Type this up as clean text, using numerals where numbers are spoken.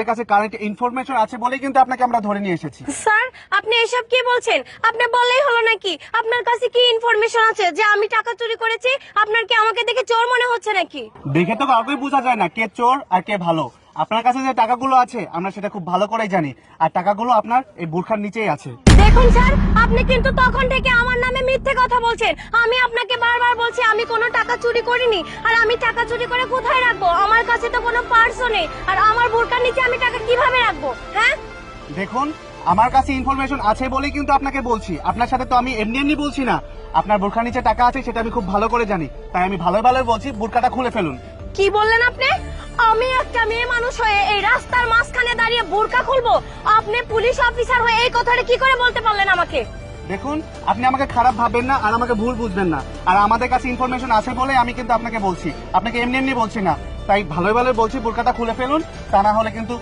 কাছে current information আছে বলেই কিন্তু আপনাকে আমরা ধরে নিয়ে এসেছি। স্যার আপনি এসব কি বলছেন? আপনি বললেই হলো নাকি? আপনার কাছে কি ইনফরমেশন আছে যে আমি টাকা চুরি করেছি? আপনার কি আমাকে দেখে চোর মনে হচ্ছে নাকি? দেখে তো কাউকেই বোঝা যায় না কে চোর আর কে ভালো। আপনার কাছে যে টাকাগুলো আছে আমরা সেটা খুব ভালো করেই জানি, আর টাকাগুলো আপনার এই বোরখার নিচেই আছে। দেখুন স্যার, আপনি কিন্তু তখন থেকে আমার নামে মিথ্যে কথা বলছেন। আমি আপনাকে বারবার বলছি আমি কোনো টাকা চুরি করিনি। আর আমি টাকা চুরি করে কোথায় রাখবো? আমার কাছে তো কোনো পার্সও নেই। আর আমার বোরকার নিচে আমি টাকা কিভাবে রাখবো? হ্যাঁ দেখুন, আমার কাছে ইনফরমেশন আছে বলেই কিন্তু আপনাকে বলছি। আপনার সাথে তো আমি এমনি এমনি বলছি না। আপনার বোরখার নিচে টাকা আছে সেটা আমি খুব ভালো করে জানি, তাই আমি ভালো ভালো বলছি বোরকাটা খুলে ফেলুন। কি বললেন আপনি? আমি একটা মেয়ে মানুষ হয়ে এই রাস্তার মাঝখানে দাঁড়িয়ে বোরকা খুলবো? আপনি পুলিশ অফিসার হয়ে এই কথাটা কি করে বলতে পারলেন আমাকে? দেখুন, আপনি আমাকে খারাপ ভাববেন না আর আমাকে ভুল বুঝবেন না। আর আমাদের কাছে ইনফরমেশন আছে বলে আমি কিন্তু আপনাকে বলছি, আপনাকে এমনি এমনি বলছি না। তাই ভালো ভালো বলছি বোরকাটা খুলে ফেলুন, তা না হলে কিন্তু